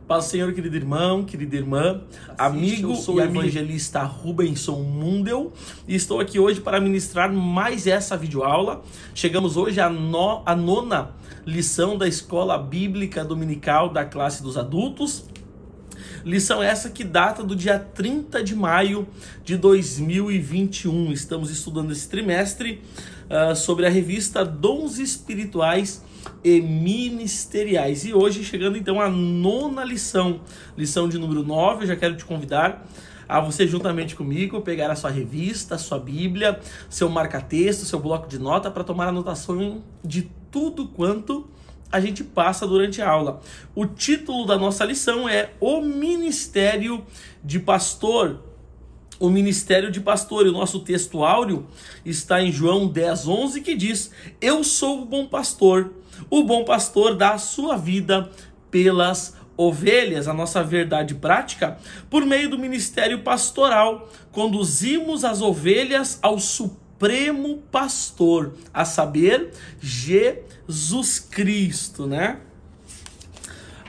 Paz do Senhor, querido irmão, querida irmã, amigo e evangelista Rubenson Mundel, e estou aqui hoje para ministrar mais essa videoaula. Chegamos hoje à nona lição da Escola Bíblica Dominical da classe dos adultos. Lição essa que data do dia 30 de maio de 2021. Estamos estudando esse trimestre sobre a revista Dons Espirituais e Ministeriais. E hoje, chegando então à nona lição, lição de número 9, eu já quero te convidar a você, juntamente comigo, pegar a sua revista, a sua Bíblia, seu marca-texto, seu bloco de nota, para tomar anotação de tudo quanto a gente passa durante a aula. O título da nossa lição é O Ministério de Pastor. O Ministério de Pastor. E o nosso texto áureo está em João 10:11, que diz: Eu sou o bom pastor. O bom pastor dá a sua vida pelas ovelhas. A nossa verdade prática: por meio do ministério pastoral, conduzimos as ovelhas ao Supremo Pastor, a saber, Jesus Cristo, né?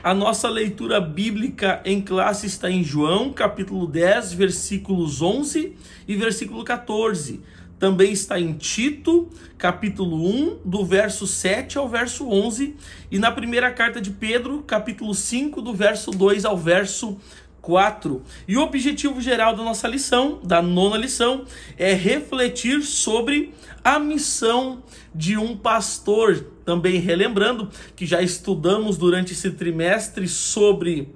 A nossa leitura bíblica em classe está em João, capítulo 10, versículos 11 e versículo 14. Também está em Tito, capítulo 1, do verso 7 ao verso 11. E na primeira carta de Pedro, capítulo 5, do verso 2 ao verso 4. E o objetivo geral da nossa lição, da nona lição, é refletir sobre a missão de um pastor. Também relembrando que já estudamos durante esse trimestre sobre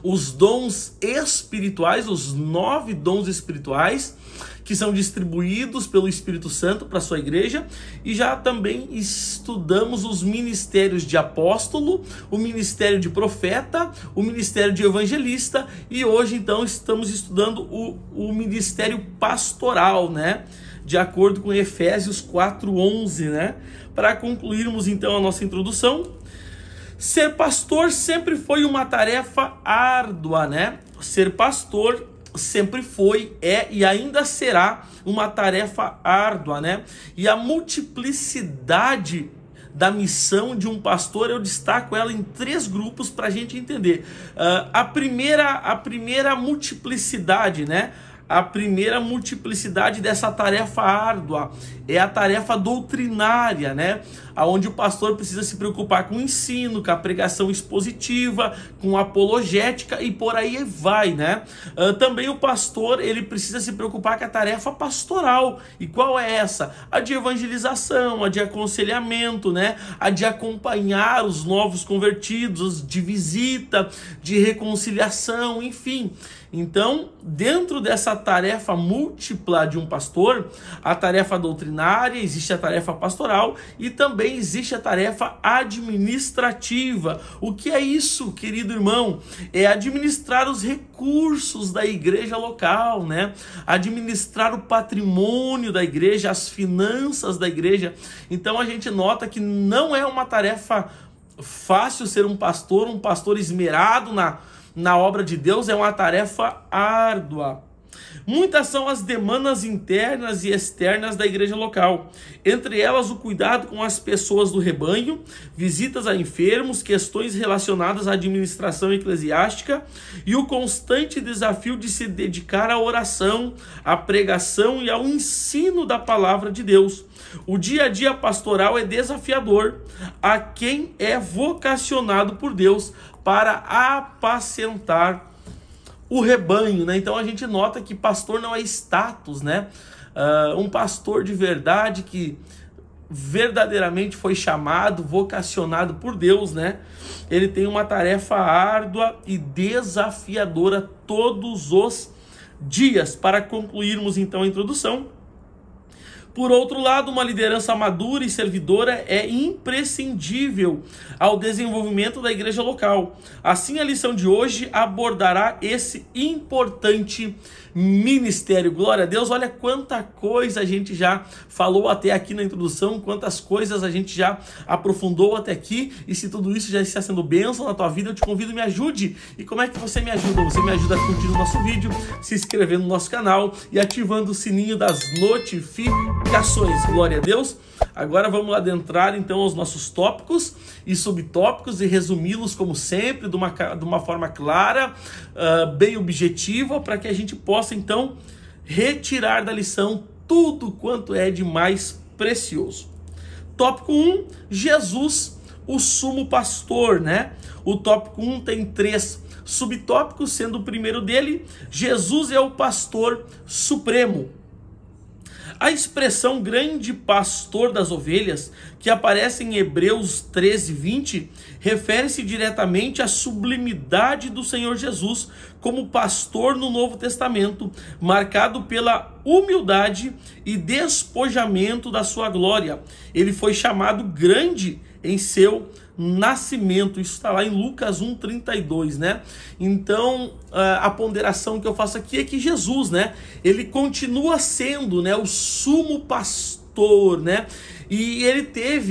os dons espirituais, os 9 dons espirituais que são distribuídos pelo Espírito Santo para a sua igreja, e já também estudamos os ministérios de apóstolo, o ministério de profeta, o ministério de evangelista, e hoje então estamos estudando o ministério pastoral, né? De acordo com Efésios 4:11, né? Para concluirmos então a nossa introdução, ser pastor sempre foi uma tarefa árdua, né? Ser pastor sempre foi, é e ainda será uma tarefa árdua, né? E a multiplicidade da missão de um pastor, eu destaco ela em 3 grupos para a gente entender. A primeira multiplicidade, né? A primeira multiplicidade dessa tarefa árdua é a tarefa doutrinária, né? Onde o pastor precisa se preocupar com o ensino, com a pregação expositiva, com a apologética e por aí vai, né? Também o pastor, ele precisa se preocupar com a tarefa pastoral. E qual é essa? A de evangelização, a de aconselhamento, né? A de acompanhar os novos convertidos, de visita, de reconciliação, enfim. Então, dentro dessa tarefa múltipla de um pastor, a tarefa doutrinária, existe a tarefa pastoral e também existe a tarefa administrativa. O que é isso, querido irmão? É administrar os recursos da igreja local, né? Administrar o patrimônio da igreja, as finanças da igreja. Então a gente nota que não é uma tarefa fácil ser um pastor esmerado na obra de Deus, é uma tarefa árdua. Muitas são as demandas internas e externas da igreja local, entre elas o cuidado com as pessoas do rebanho, visitas a enfermos, questões relacionadas à administração eclesiástica e o constante desafio de se dedicar à oração, à pregação e ao ensino da palavra de Deus. O dia a dia pastoral é desafiador a quem é vocacionado por Deus para apacentar o rebanho, né? Então a gente nota que pastor não é status, né? Um pastor de verdade que verdadeiramente foi chamado, vocacionado por Deus, né? Ele tem uma tarefa árdua e desafiadora todos os dias. Para concluirmos então a introdução, por outro lado, uma liderança madura e servidora é imprescindível ao desenvolvimento da igreja local. Assim, a lição de hoje abordará esse importante ministério. Glória a Deus, olha quanta coisa a gente já falou até aqui na introdução, quantas coisas a gente já aprofundou até aqui, e se tudo isso já está sendo bênção na tua vida, eu te convido, me ajude. E como é que você me ajuda? Você me ajuda curtindo o nosso vídeo, se inscrevendo no nosso canal e ativando o sininho das notificações. aplicações. Glória a Deus. Agora vamos adentrar então aos nossos tópicos e subtópicos e resumi-los como sempre de uma forma clara, bem objetiva, para que a gente possa então retirar da lição tudo quanto é de mais precioso. Tópico 1, Jesus, o sumo pastor, né? O tópico 1 tem 3 subtópicos, sendo o primeiro dele, Jesus é o pastor supremo. A expressão grande pastor das ovelhas, que aparece em Hebreus 13, 20, refere-se diretamente à sublimidade do Senhor Jesus como pastor no Novo Testamento, marcado pela humildade e despojamento da sua glória. Ele foi chamado grande em seu nascimento. Isso está lá em Lucas 1:32, né? Então, a ponderação que eu faço aqui é que Jesus, né, ele continua sendo, né, o sumo pastor, né? E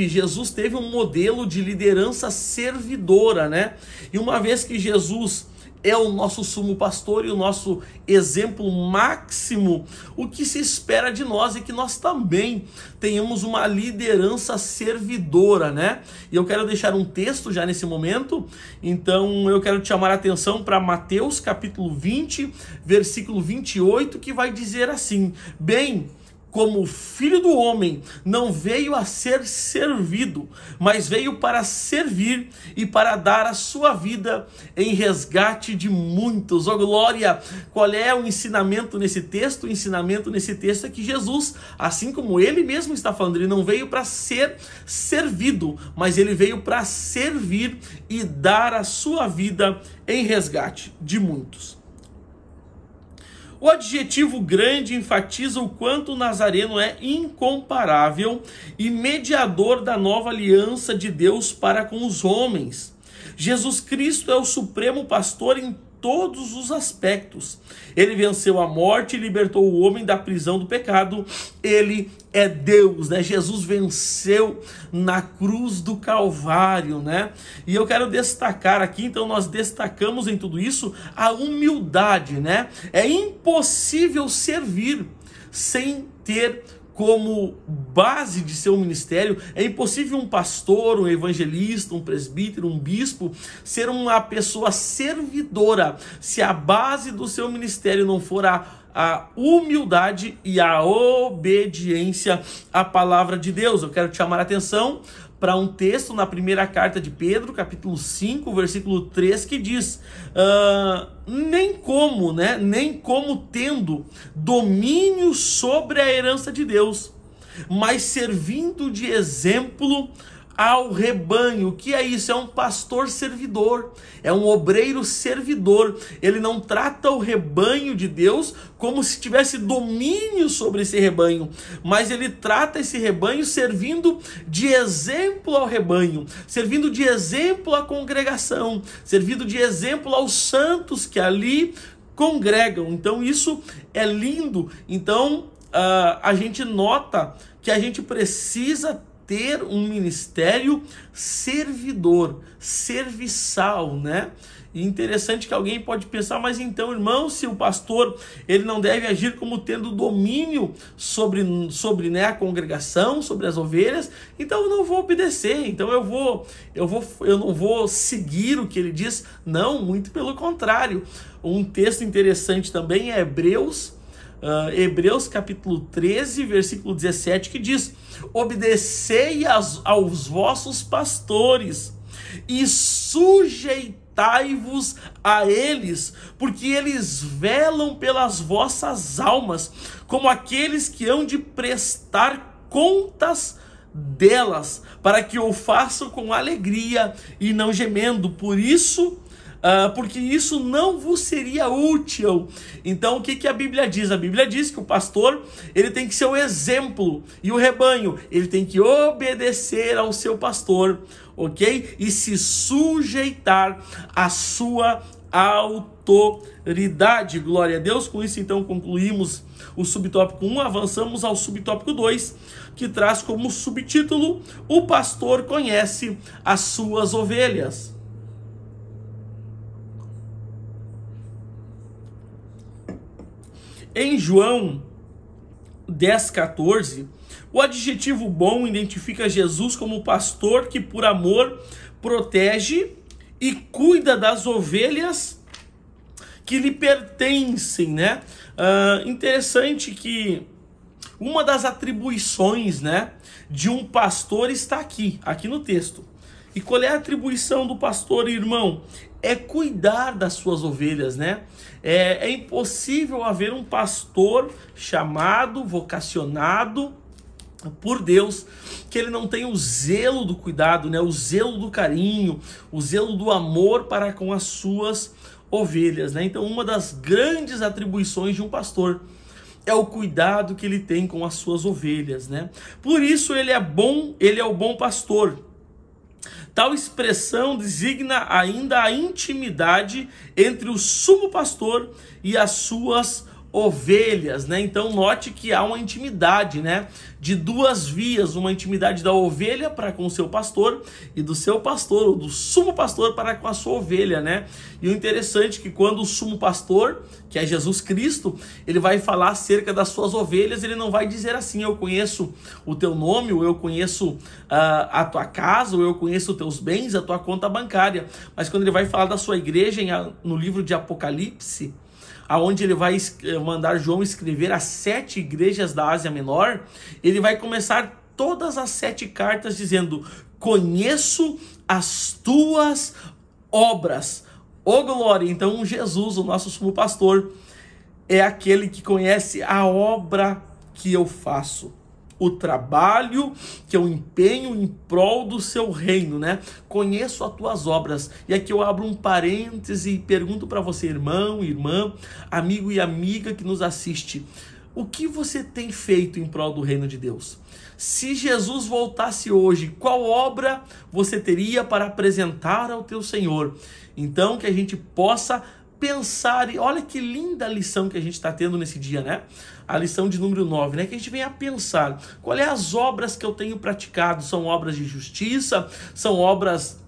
Jesus teve um modelo de liderança servidora, né? E uma vez que Jesus é o nosso sumo pastor e o nosso exemplo máximo, o que se espera de nós é que nós também tenhamos uma liderança servidora, né? E eu quero deixar um texto já nesse momento, então eu quero te chamar a atenção para Mateus capítulo 20, versículo 28, que vai dizer assim: bem, como o Filho do Homem não veio a ser servido, mas veio para servir e para dar a sua vida em resgate de muitos. Oh glória! Qual é o ensinamento nesse texto? O ensinamento nesse texto é que Jesus, assim como ele mesmo está falando, ele não veio para ser servido, mas ele veio para servir e dar a sua vida em resgate de muitos. O adjetivo grande enfatiza o quanto o Nazareno é incomparável e mediador da nova aliança de Deus para com os homens. Jesus Cristo é o supremo pastor em todos os aspectos. Ele venceu a morte e libertou o homem da prisão do pecado. Ele é Deus, né? Jesus venceu na cruz do Calvário, né? E eu quero destacar aqui, então nós destacamos em tudo isso a humildade, né? É impossível servir sem ter como base de seu ministério. É impossível um pastor, um evangelista, um presbítero, um bispo ser uma pessoa servidora se a base do seu ministério não for a humildade e a obediência à palavra de Deus. Eu quero te chamar a atenção para um texto na primeira carta de Pedro, capítulo 5, versículo 3, que diz: nem como tendo domínio sobre a herança de Deus, mas servindo de exemplo ao rebanho. O que é isso? É um pastor servidor, é um obreiro servidor. Ele não trata o rebanho de Deus como se tivesse domínio sobre esse rebanho, mas ele trata esse rebanho servindo de exemplo ao rebanho, servindo de exemplo à congregação, servindo de exemplo aos santos que ali congregam. Então isso é lindo. Então a gente nota que a gente precisa ter um ministério servidor, serviçal, né? E interessante que alguém pode pensar, mas então, irmão, se o pastor ele não deve agir como tendo domínio sobre né, a congregação, sobre as ovelhas, então eu não vou obedecer, então eu não vou seguir o que ele diz. Não, muito pelo contrário. Um texto interessante também é Hebreus capítulo 13, versículo 17, que diz: obedecei aos vossos pastores e sujeitai-vos a eles, porque eles velam pelas vossas almas, como aqueles que hão de prestar contas delas, para que o façam com alegria e não gemendo. Porque isso não vos seria útil. Então o que a Bíblia diz? A Bíblia diz que o pastor ele tem que ser o exemplo, e o rebanho ele tem que obedecer ao seu pastor, ok? E se sujeitar à sua autoridade. Glória a Deus. Com isso então concluímos o subtópico 1, avançamos ao subtópico 2, que traz como subtítulo: o pastor conhece as suas ovelhas. Em João 10,14, O adjetivo bom identifica Jesus como o pastor que por amor protege e cuida das ovelhas que lhe pertencem, né? Interessante que uma das atribuições, né, de um pastor está aqui no texto. E qual é a atribuição do pastor, irmão? É cuidar das suas ovelhas, né? É impossível haver um pastor chamado, vocacionado por Deus, que ele não tenha o zelo do cuidado, né? O zelo do carinho, o zelo do amor para com as suas ovelhas, né? Então, uma das grandes atribuições de um pastor é o cuidado que ele tem com as suas ovelhas, né? Por isso ele é o bom pastor. Tal expressão designa ainda a intimidade entre o sumo pastor e as suas ovelhas, né? Então note que há uma intimidade, né, de duas vias, uma intimidade da ovelha para com o seu pastor e do seu pastor, ou do sumo pastor para com a sua ovelha, né? E o interessante é que quando o sumo pastor, que é Jesus Cristo, ele vai falar acerca das suas ovelhas, ele não vai dizer assim: eu conheço o teu nome, ou eu conheço a tua casa, ou eu conheço os teus bens, a tua conta bancária. Mas quando ele vai falar da sua igreja no livro de Apocalipse, aonde ele vai mandar João escrever as 7 igrejas da Ásia Menor, ele vai começar todas as 7 cartas dizendo: conheço as tuas obras. Ô glória! Então Jesus, o nosso sumo pastor, é aquele que conhece a obra que eu faço, o trabalho que eu empenho em prol do seu reino, né? Conheço as tuas obras. E aqui eu abro um parêntese e pergunto para você, irmão, irmã, amigo e amiga que nos assiste: o que você tem feito em prol do reino de Deus? Se Jesus voltasse hoje, qual obra você teria para apresentar ao teu Senhor? Então, que a gente possa pensar, e olha que linda lição que a gente está tendo nesse dia, né? A lição de número 9, né? Que a gente venha a pensar, qual é as obras que eu tenho praticado? São obras de justiça? São obras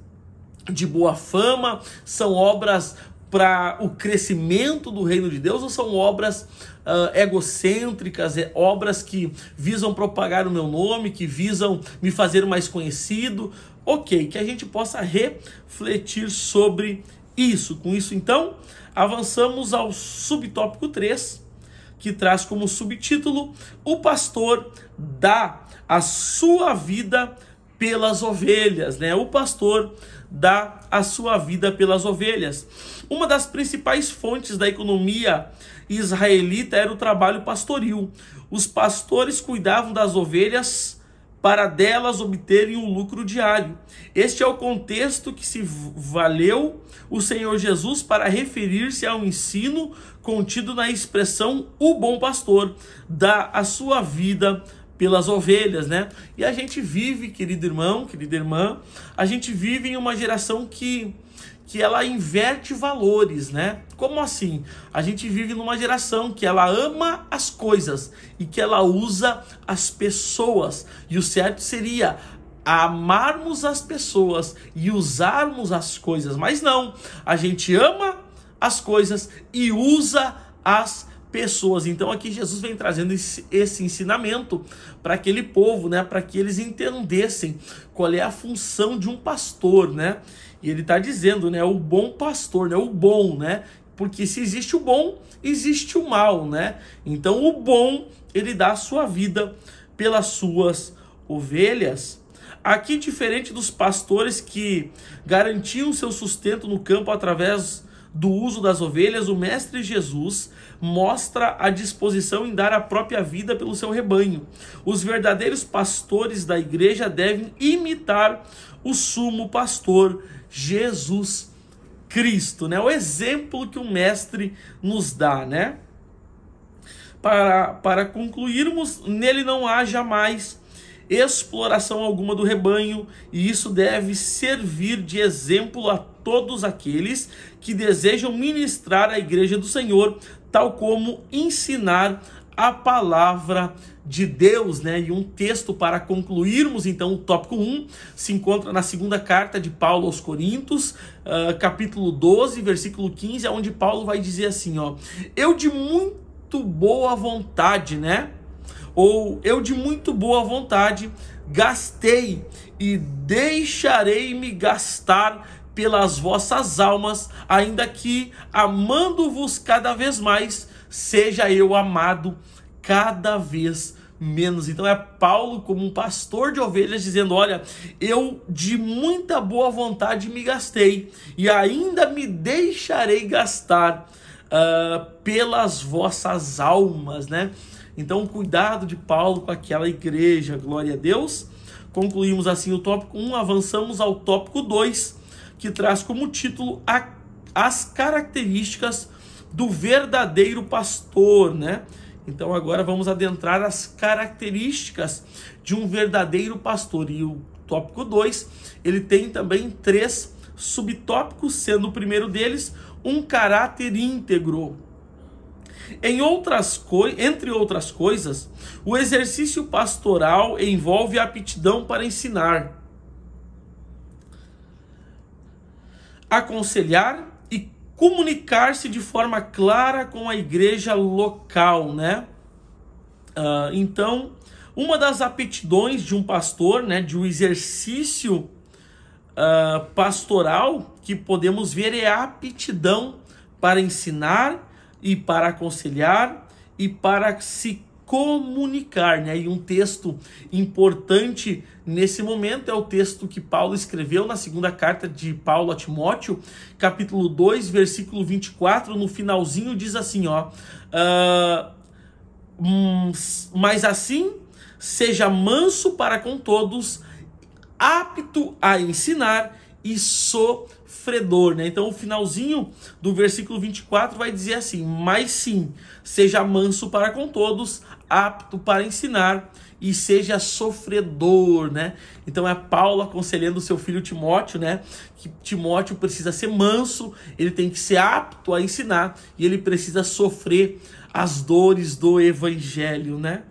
de boa fama? São obras para o crescimento do reino de Deus? Ou são obras egocêntricas, obras que visam propagar o meu nome, que visam me fazer mais conhecido? Ok, que a gente possa refletir sobre isso. Com isso, então, avançamos ao subtópico 3, que traz como subtítulo: o pastor dá a sua vida pelas ovelhas, né? O pastor dá a sua vida pelas ovelhas. Uma das principais fontes da economia israelita era o trabalho pastoril. Os pastores cuidavam das ovelhas para delas obterem um lucro diário. Este é o contexto que se valeu o Senhor Jesus para referir-se ao ensino contido na expressão o bom pastor dá a sua vida pelas ovelhas, né? E a gente vive, querido irmão, querida irmã, a gente vive em uma geração que ela inverte valores, né? Como assim? A gente vive numa geração que ela ama as coisas e que ela usa as pessoas. E o certo seria amarmos as pessoas e usarmos as coisas. Mas não, a gente ama as coisas e usa as pessoas. Então aqui Jesus vem trazendo esse ensinamento para aquele povo, né? Para que eles entendessem qual é a função de um pastor, né? E ele está dizendo, né, o bom pastor, né, o bom, né? Porque se existe o bom, existe o mal, né? Então o bom, ele dá a sua vida pelas suas ovelhas. Aqui, diferente dos pastores que garantiam seu sustento no campo através do uso das ovelhas, o Mestre Jesus mostra a disposição em dar a própria vida pelo seu rebanho. Os verdadeiros pastores da igreja devem imitar o sumo pastor Jesus Cristo, né? O exemplo que o mestre nos dá, né? Para concluirmos, nele não há jamais exploração alguma do rebanho, e isso deve servir de exemplo a todos aqueles que desejam ministrar a igreja do Senhor, tal como ensinar a palavra de Deus, né? E um texto para concluirmos, então, o tópico 1 se encontra na segunda carta de Paulo aos Coríntios, capítulo 12, versículo 15, onde Paulo vai dizer assim, ó: eu de muito boa vontade, né? Ou eu de muito boa vontade gastei e deixarei-me gastar pelas vossas almas, ainda que, amando-vos cada vez mais, seja eu amado cada vez menos. Então é Paulo, como um pastor de ovelhas, dizendo: olha, eu de muita boa vontade me gastei e ainda me deixarei gastar pelas vossas almas, né? Então, cuidado de Paulo com aquela igreja, glória a Deus. Concluímos assim o tópico 1, avançamos ao tópico 2, que traz como título as características do verdadeiro pastor, né? Então agora vamos adentrar as características de um verdadeiro pastor. E o tópico 2, ele tem também 3 subtópicos, sendo o primeiro deles um caráter íntegro. Entre outras coisas, o exercício pastoral envolve a aptidão para ensinar, aconselhar e comunicar-se de forma clara com a igreja local, né? Então, uma das aptidões de um pastor, né, de um exercício pastoral que podemos ver é a aptidão para ensinar e para aconselhar e para se comunicar, né? E um texto importante nesse momento é o texto que Paulo escreveu na segunda carta de Paulo a Timóteo, capítulo 2, versículo 24, no finalzinho diz assim, ó: mas assim, seja manso para com todos, apto a ensinar e sofredor, né? Então o finalzinho do versículo 24 vai dizer assim: mas sim, seja manso para com todos, apto para ensinar e seja sofredor, né? Então é Paulo aconselhando o seu filho Timóteo, né? Que Timóteo precisa ser manso, ele tem que ser apto a ensinar e ele precisa sofrer as dores do evangelho, né?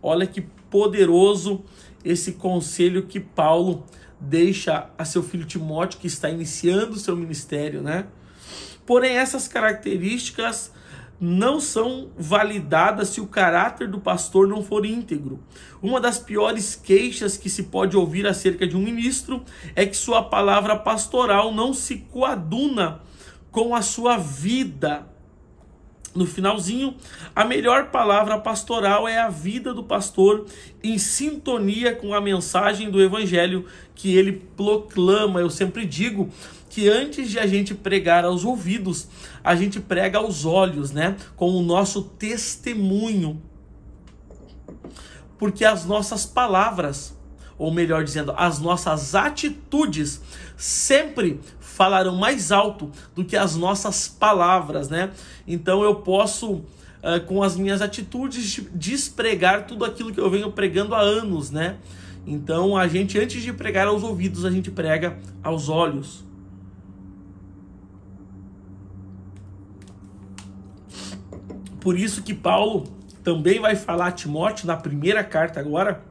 Olha que poderoso esse conselho que Paulo deixa a seu filho Timóteo, que está iniciando o seu ministério, né? Porém, essas características não são validadas se o caráter do pastor não for íntegro. Uma das piores queixas que se pode ouvir acerca de um ministro é que sua palavra pastoral não se coaduna com a sua vida. No finalzinho, a melhor palavra pastoral é a vida do pastor em sintonia com a mensagem do evangelho que ele proclama. Eu sempre digo que antes de a gente pregar aos ouvidos, a gente prega aos olhos, né? Com o nosso testemunho. Porque as nossas palavras, ou melhor dizendo, as nossas atitudes, sempre falarão mais alto do que as nossas palavras, né? Então eu posso, com as minhas atitudes, despregar tudo aquilo que eu venho pregando há anos, né? Então a gente, antes de pregar aos ouvidos, a gente prega aos olhos. Por isso que Paulo também vai falar a Timóteo na primeira carta agora,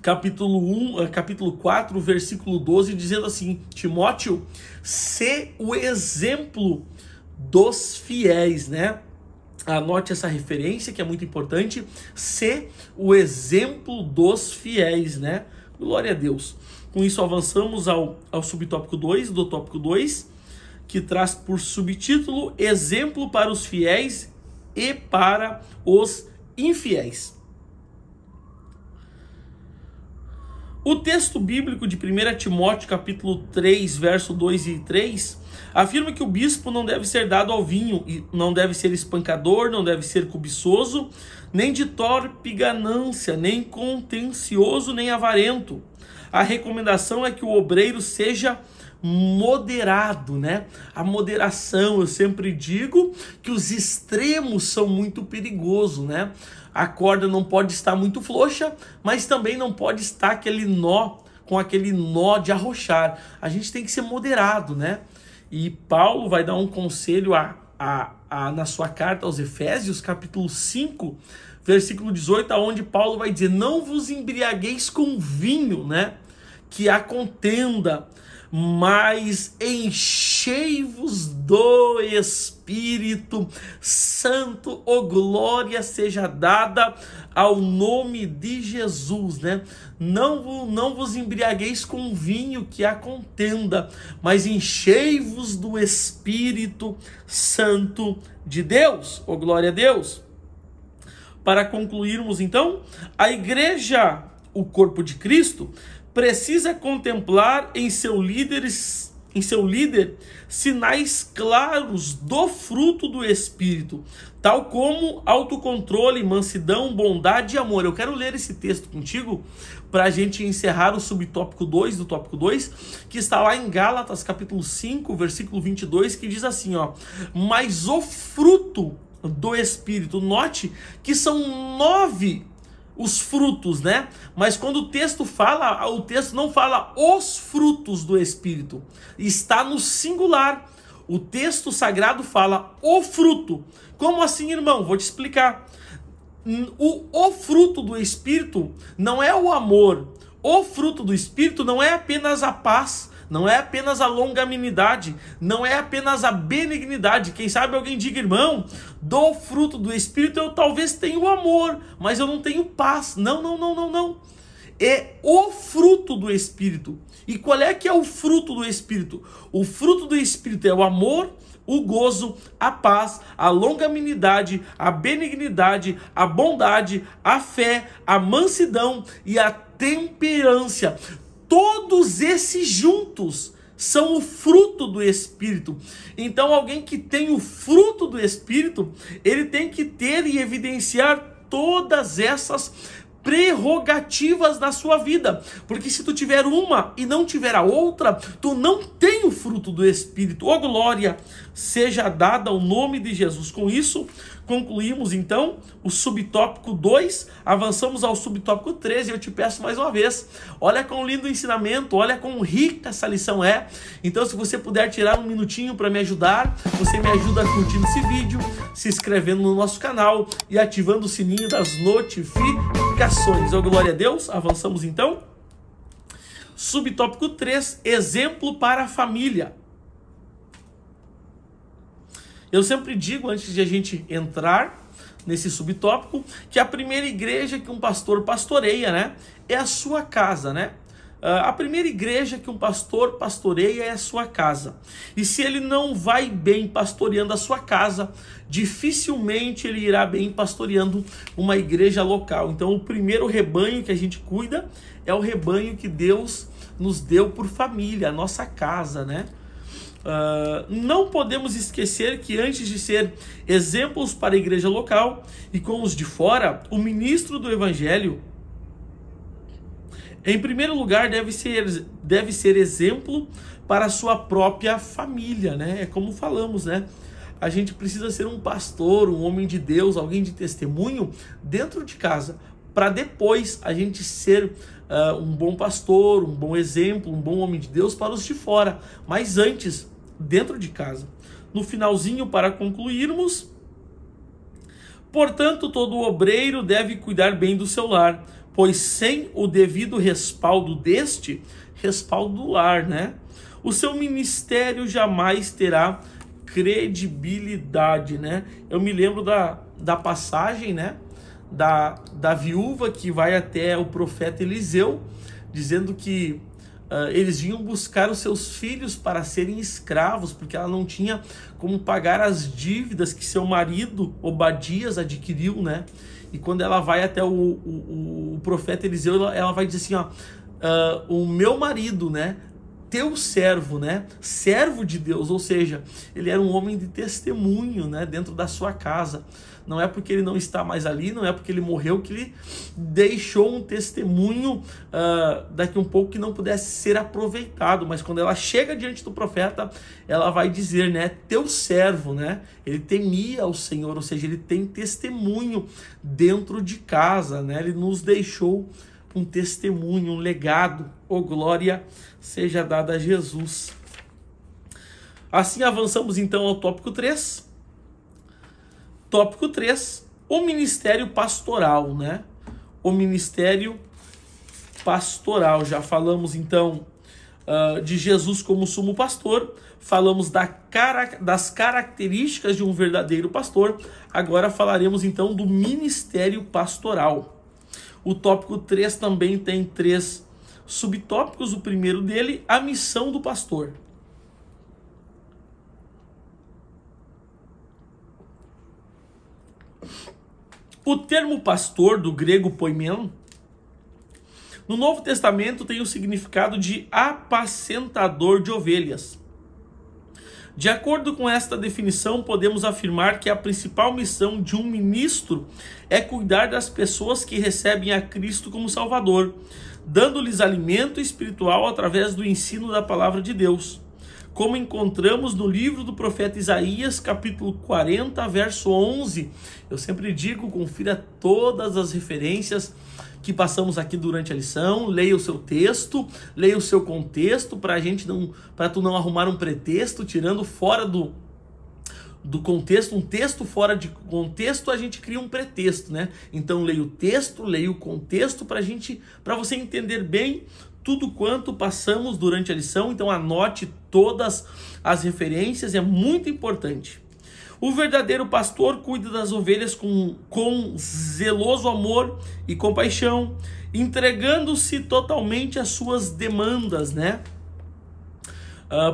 capítulo 4, versículo 12, dizendo assim: Timóteo, sê o exemplo dos fiéis, né? Anote essa referência que é muito importante, sê o exemplo dos fiéis, né? Glória a Deus. Com isso avançamos ao subtópico 2, do tópico 2, que traz por subtítulo exemplo para os fiéis e para os infiéis. O texto bíblico de 1 Timóteo, capítulo 3, verso 2 e 3, afirma que o bispo não deve ser dado ao vinho, e não deve ser espancador, não deve ser cobiçoso, nem de torpe ganância, nem contencioso, nem avarento. A recomendação é que o obreiro seja moderado, né? A moderação, eu sempre digo que os extremos são muito perigosos, né? A corda não pode estar muito frouxa, mas também não pode estar aquele nó de arrochar. A gente tem que ser moderado, né? E Paulo vai dar um conselho na sua carta aos Efésios, capítulo 5, versículo 18, onde Paulo vai dizer: não vos embriagueis com vinho, né? Que há contenda, mas enchei-vos do Espírito Santo, glória seja dada ao nome de Jesus, né? Não vos embriagueis com vinho, que há contenda, mas enchei-vos do Espírito Santo de Deus, glória a Deus. Para concluirmos então, a igreja, o corpo de Cristo, precisa contemplar em seu líder sinais claros do fruto do Espírito, tal como autocontrole, mansidão, bondade e amor. Eu quero ler esse texto contigo para a gente encerrar o subtópico 2 do tópico 2, que está lá em Gálatas, capítulo 5, versículo 22, que diz assim, ó: mas o fruto do Espírito, note que são 9 os frutos, né? Mas quando o texto não fala os frutos do Espírito, está no singular. O texto sagrado fala o fruto. Como assim, irmão? Vou te explicar. O fruto do Espírito não é o amor. O fruto do Espírito não é apenas a paz, não é apenas a longanimidade, não é apenas a benignidade. Quem sabe alguém diga, irmão, do fruto do Espírito eu talvez tenha o amor, mas eu não tenho paz. Não. É o fruto do Espírito. E qual é que é o fruto do Espírito? O fruto do Espírito é o amor, o gozo, a paz, a longanimidade, a benignidade, a bondade, a fé, a mansidão e a temperança. Todos esses juntos são o fruto do Espírito. Então, alguém que tem o fruto do Espírito, ele tem que ter e evidenciar todas essas prerrogativas na sua vida, porque se tu tiver uma e não tiver a outra, tu não tem o fruto do Espírito. Glória seja dada ao nome de Jesus. Com isso, concluímos então o subtópico 2, avançamos ao subtópico 3, e eu te peço mais uma vez, olha quão lindo o ensinamento, olha quão rica essa lição é. Então, se você puder tirar um minutinho para me ajudar, você me ajuda curtindo esse vídeo, se inscrevendo no nosso canal e ativando o sininho das notificações. Glória a Deus. Avançamos então. Subtópico 3, exemplo para a família. Eu sempre digo, antes de a gente entrar nesse subtópico, que a primeira igreja que um pastor pastoreia, né, é a sua casa, né? A primeira igreja que um pastor pastoreia é a sua casa. E se ele não vai bem pastoreando a sua casa, dificilmente ele irá bem pastoreando uma igreja local. Então, o primeiro rebanho que a gente cuida é o rebanho que Deus nos deu por família, a nossa casa, né? Não podemos esquecer que antes de ser exemplos para a igreja local e com os de fora, o ministro do evangelho, em primeiro lugar, deve ser exemplo para a sua própria família, né? É como falamos, né? A gente precisa ser um pastor, um homem de Deus, alguém de testemunho dentro de casa, para depois a gente ser um bom pastor, um bom exemplo, um bom homem de Deus para os de fora. Mas antes, dentro de casa. No finalzinho, para concluirmos, portanto, todo obreiro deve cuidar bem do seu lar, pois sem o devido respaldo do lar, né? O seu ministério jamais terá credibilidade, né? Eu me lembro da passagem, né? Da viúva que vai até o profeta Eliseu, dizendo que eles vinham buscar os seus filhos para serem escravos, porque ela não tinha como pagar as dívidas que seu marido, Obadias, adquiriu, né? E quando ela vai até o profeta Eliseu, ela vai dizer assim, ó, o meu marido, né? Teu servo, né? Servo de Deus, ou seja, ele era um homem de testemunho, né? Dentro da sua casa. Não é porque ele não está mais ali, não é porque ele morreu que ele deixou um testemunho daqui um pouco que não pudesse ser aproveitado. Mas quando ela chega diante do profeta, ela vai dizer, né? Teu servo, né? Ele temia o Senhor, ou seja, ele tem testemunho dentro de casa, né? Ele nos deixou um testemunho, um legado. Glória seja dada a Jesus. Assim avançamos então ao tópico 3. Tópico 3, o ministério pastoral, né? O ministério pastoral. Já falamos então de Jesus como sumo pastor, falamos das características de um verdadeiro pastor. Agora falaremos então do ministério pastoral. O tópico 3 também tem 3 subtópicos. O primeiro dele, a missão do pastor. O termo pastor, do grego poimen, no Novo Testamento tem o significado de apacentador de ovelhas. De acordo com esta definição, podemos afirmar que a principal missão de um ministro é cuidar das pessoas que recebem a Cristo como Salvador, dando-lhes alimento espiritual através do ensino da palavra de Deus. Como encontramos no livro do profeta Isaías, capítulo 40, verso 11. Eu sempre digo, confira todas as referências que passamos aqui durante a lição, leia o seu texto, leia o seu contexto, para tu não arrumar um pretexto, tirando fora do contexto, um texto fora de contexto, a gente cria um pretexto, né? Então leia o texto, leia o contexto para você entender bem tudo quanto passamos durante a lição. Então anote todas as referências, é muito importante. O verdadeiro pastor cuida das ovelhas com zeloso amor e compaixão, entregando-se totalmente às suas demandas, né?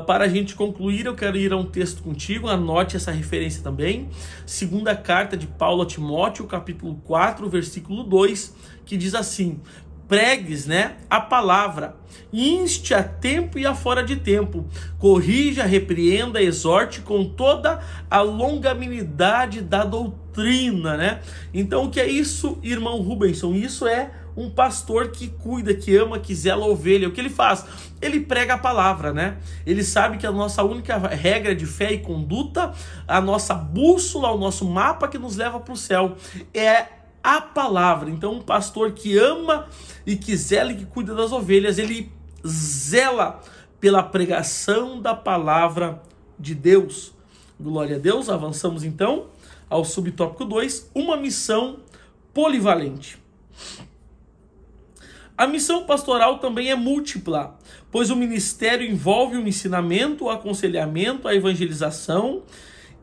Para a gente concluir, eu quero ir a um texto contigo, anote essa referência também. Segunda carta de Paulo a Timóteo, capítulo 4, versículo 2, que diz assim: pregues, né, a palavra, inste a tempo e a fora de tempo, corrija, repreenda, exorte com toda a longanimidade da doutrina, né? Então o que é isso, irmão Rubenson? Isso é um pastor que cuida, que ama, que zela a ovelha. O que ele faz? Ele prega a palavra, né? Ele sabe que a nossa única regra de fé e conduta, a nossa bússola, o nosso mapa que nos leva para o céu é a palavra. Então um pastor que ama e que zela e que cuida das ovelhas, ele zela pela pregação da palavra de Deus. Glória a Deus. Avançamos então ao subtópico 2, uma missão polivalente. A missão pastoral também é múltipla, pois o ministério envolve o ensinamento, o aconselhamento, a evangelização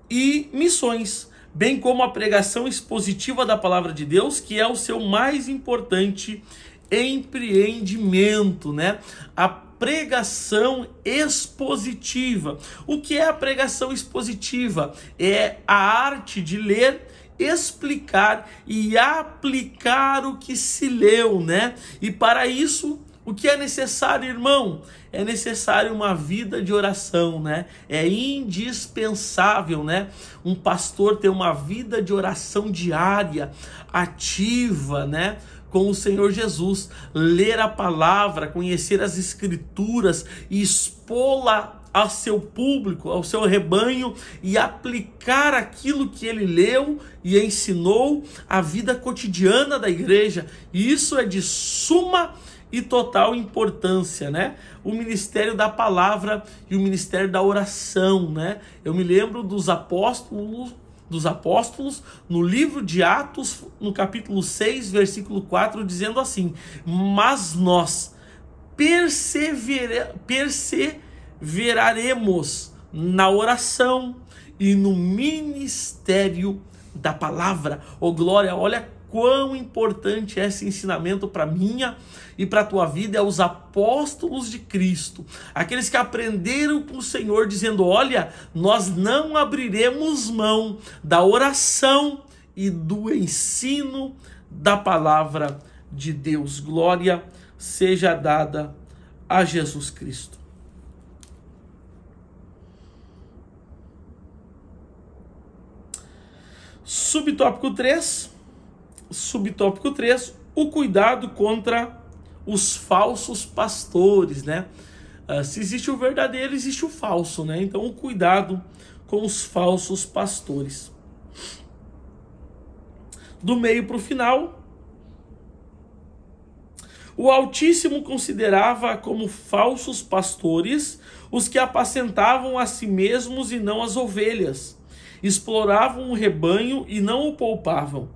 e missões, bem como a pregação expositiva da palavra de Deus, que é o seu mais importante empreendimento, né? A pregação expositiva. O que é a pregação expositiva? É a arte de ler, explicar e aplicar o que se leu, né? E para isso, o que é necessário, irmão? É necessário uma vida de oração, né? É indispensável, né? Um pastor ter uma vida de oração diária, ativa, né? Com o Senhor Jesus, ler a palavra, conhecer as escrituras e expô-la ao seu público, ao seu rebanho, e aplicar aquilo que ele leu e ensinou à vida cotidiana da igreja. E isso é de suma e total importância, né? O ministério da palavra e o ministério da oração, né? Eu me lembro dos apóstolos no livro de Atos, no capítulo 6, versículo 4, dizendo assim: mas nós perseveraremos na oração e no ministério da palavra. Oh glória, olha quão importante é esse ensinamento para minha e para a tua vida. É os apóstolos de Cristo, aqueles que aprenderam com o Senhor, dizendo: olha, nós não abriremos mão da oração e do ensino da palavra de Deus. Glória seja dada a Jesus Cristo. Subtópico 3, o cuidado contra os falsos pastores, né? Se existe o verdadeiro, existe o falso, né? Então o cuidado com os falsos pastores. Do meio para o final, o Altíssimo considerava como falsos pastores os que apacentavam a si mesmos e não as ovelhas, exploravam o rebanho e não o poupavam.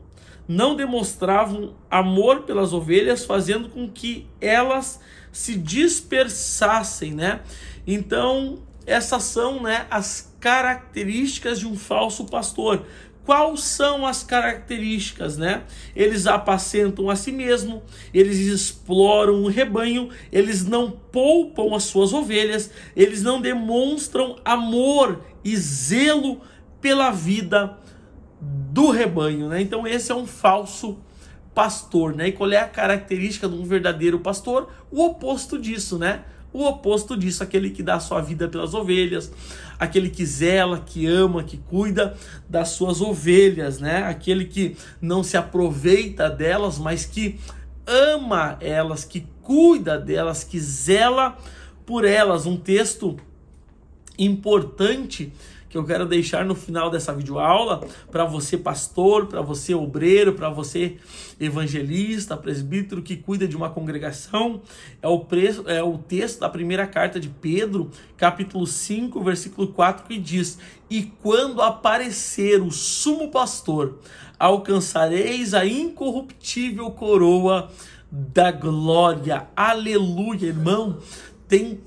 não demonstravam amor pelas ovelhas, fazendo com que elas se dispersassem, né? Então, essas são, né, as características de um falso pastor. Quais são as características, né? Eles apacentam a si mesmo, eles exploram o rebanho, eles não poupam as suas ovelhas, eles não demonstram amor e zelo pela vida do rebanho, né? Então esse é um falso pastor, né? E qual é a característica de um verdadeiro pastor? O oposto disso, né? O oposto disso, aquele que dá a sua vida pelas ovelhas, aquele que zela, que ama, que cuida das suas ovelhas, né? Aquele que não se aproveita delas, mas que ama elas, que cuida delas, que zela por elas. Um texto importante que eu quero deixar no final dessa videoaula, para você pastor, para você obreiro, para você evangelista, presbítero que cuida de uma congregação, é o texto da primeira carta de Pedro, capítulo 5, versículo 4, que diz: e quando aparecer o sumo pastor, alcançareis a incorruptível coroa da glória. Aleluia, irmão, tem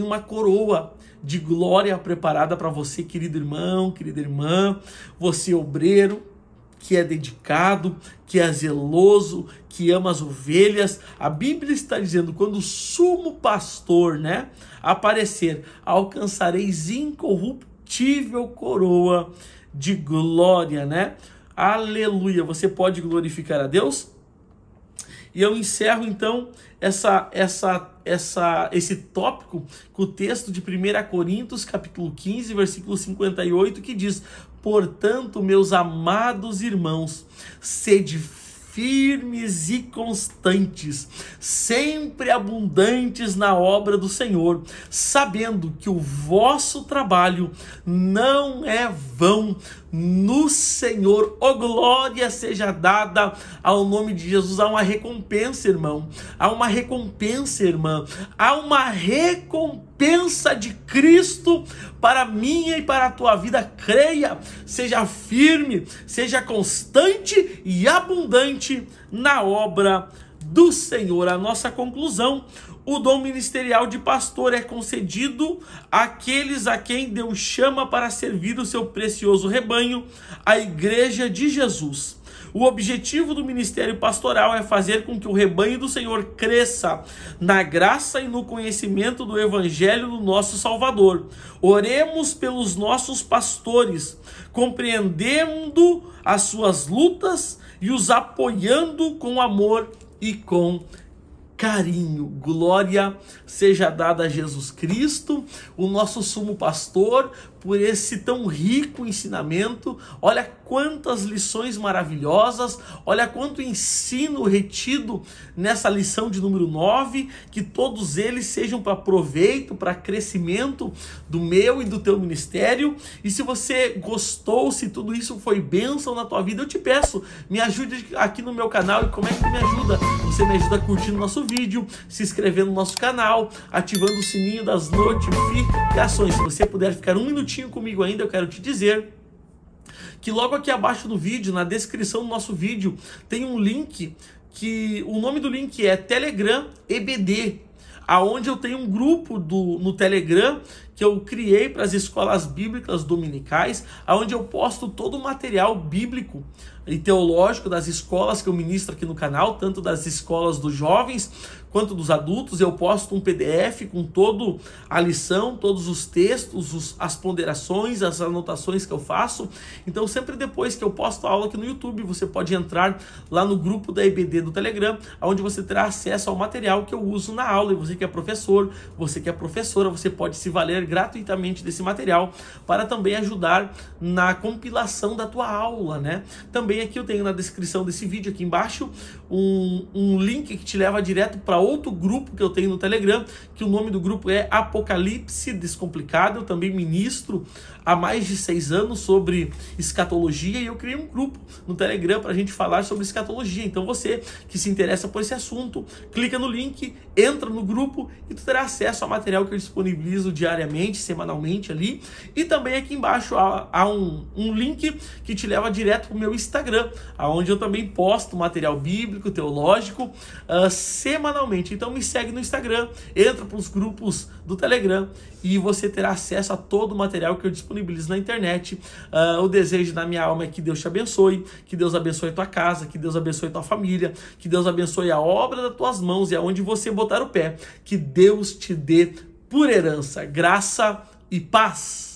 uma coroa de glória preparada para você, querido irmão, querida irmã, você obreiro, que é dedicado, que é zeloso, que ama as ovelhas. A Bíblia está dizendo, quando o sumo pastor, né, aparecer, alcançareis incorruptível coroa de glória, né? Aleluia, você pode glorificar a Deus? E eu encerro então esse tópico com o texto de 1 Coríntios, capítulo 15, versículo 58, que diz: portanto, meus amados irmãos, sede firmes e constantes, sempre abundantes na obra do Senhor, sabendo que o vosso trabalho não é vão no Senhor. Oh, glória seja dada ao nome de Jesus. Há uma recompensa, irmão. Há uma recompensa, irmã. Há uma recompensa de Cristo para a minha e para a tua vida. Creia, seja firme, seja constante e abundante na obra do Senhor. A nossa conclusão: o dom ministerial de pastor é concedido àqueles a quem Deus chama para servir o seu precioso rebanho, a igreja de Jesus. O objetivo do ministério pastoral é fazer com que o rebanho do Senhor cresça na graça e no conhecimento do evangelho do nosso Salvador. Oremos pelos nossos pastores, compreendendo as suas lutas e os apoiando com amor e com carinho. Glória seja dada a Jesus Cristo, o nosso sumo pastor, por esse tão rico ensinamento. Olha quantas lições maravilhosas, olha quanto ensino retido nessa lição de número 9, que todos eles sejam para proveito, para crescimento do meu e do teu ministério. E se você gostou, se tudo isso foi bênção na tua vida, eu te peço, me ajude aqui no meu canal. E como é que tu me ajuda? Você me ajuda curtindo nosso vídeo, se inscrevendo no nosso canal, ativando o sininho das notificações. Se você puder ficar um minutinho comigo ainda, eu quero te dizer que logo aqui abaixo do vídeo, na descrição do nosso vídeo, tem um link, que o nome do link é Telegram EBD, aonde eu tenho um grupo no Telegram que eu criei para as escolas bíblicas dominicais, aonde eu posto todo o material bíblico e teológico das escolas que eu ministro aqui no canal, tanto das escolas dos jovens quanto dos adultos. Eu posto um PDF com toda a lição, todos os textos, as ponderações, as anotações que eu faço. Então sempre depois que eu posto a aula aqui no YouTube, você pode entrar lá no grupo da EBD do Telegram, onde você terá acesso ao material que eu uso na aula. E você que é professor, você que é professora, você pode se valer gratuitamente desse material para também ajudar na compilação da tua aula, né? Também aqui eu tenho na descrição desse vídeo aqui embaixo um link que te leva direto para outro grupo que eu tenho no Telegram, que o nome do grupo é Apocalipse Descomplicado. Eu também ministro há mais de 6 anos sobre escatologia, e eu criei um grupo no Telegram para a gente falar sobre escatologia. Então você que se interessa por esse assunto, clica no link, entra no grupo e tu terá acesso ao material que eu disponibilizo diariamente diariamente, semanalmente ali. E também aqui embaixo há um link que te leva direto para o meu Instagram, onde eu também posto material bíblico, teológico, semanalmente. Então me segue no Instagram, entra para os grupos do Telegram e você terá acesso a todo o material que eu disponibilizo na internet. O desejo da minha alma é que Deus te abençoe, que Deus abençoe a tua casa, que Deus abençoe a tua família, que Deus abençoe a obra das tuas mãos e aonde você botar o pé, que Deus te dê por herança, graça e paz.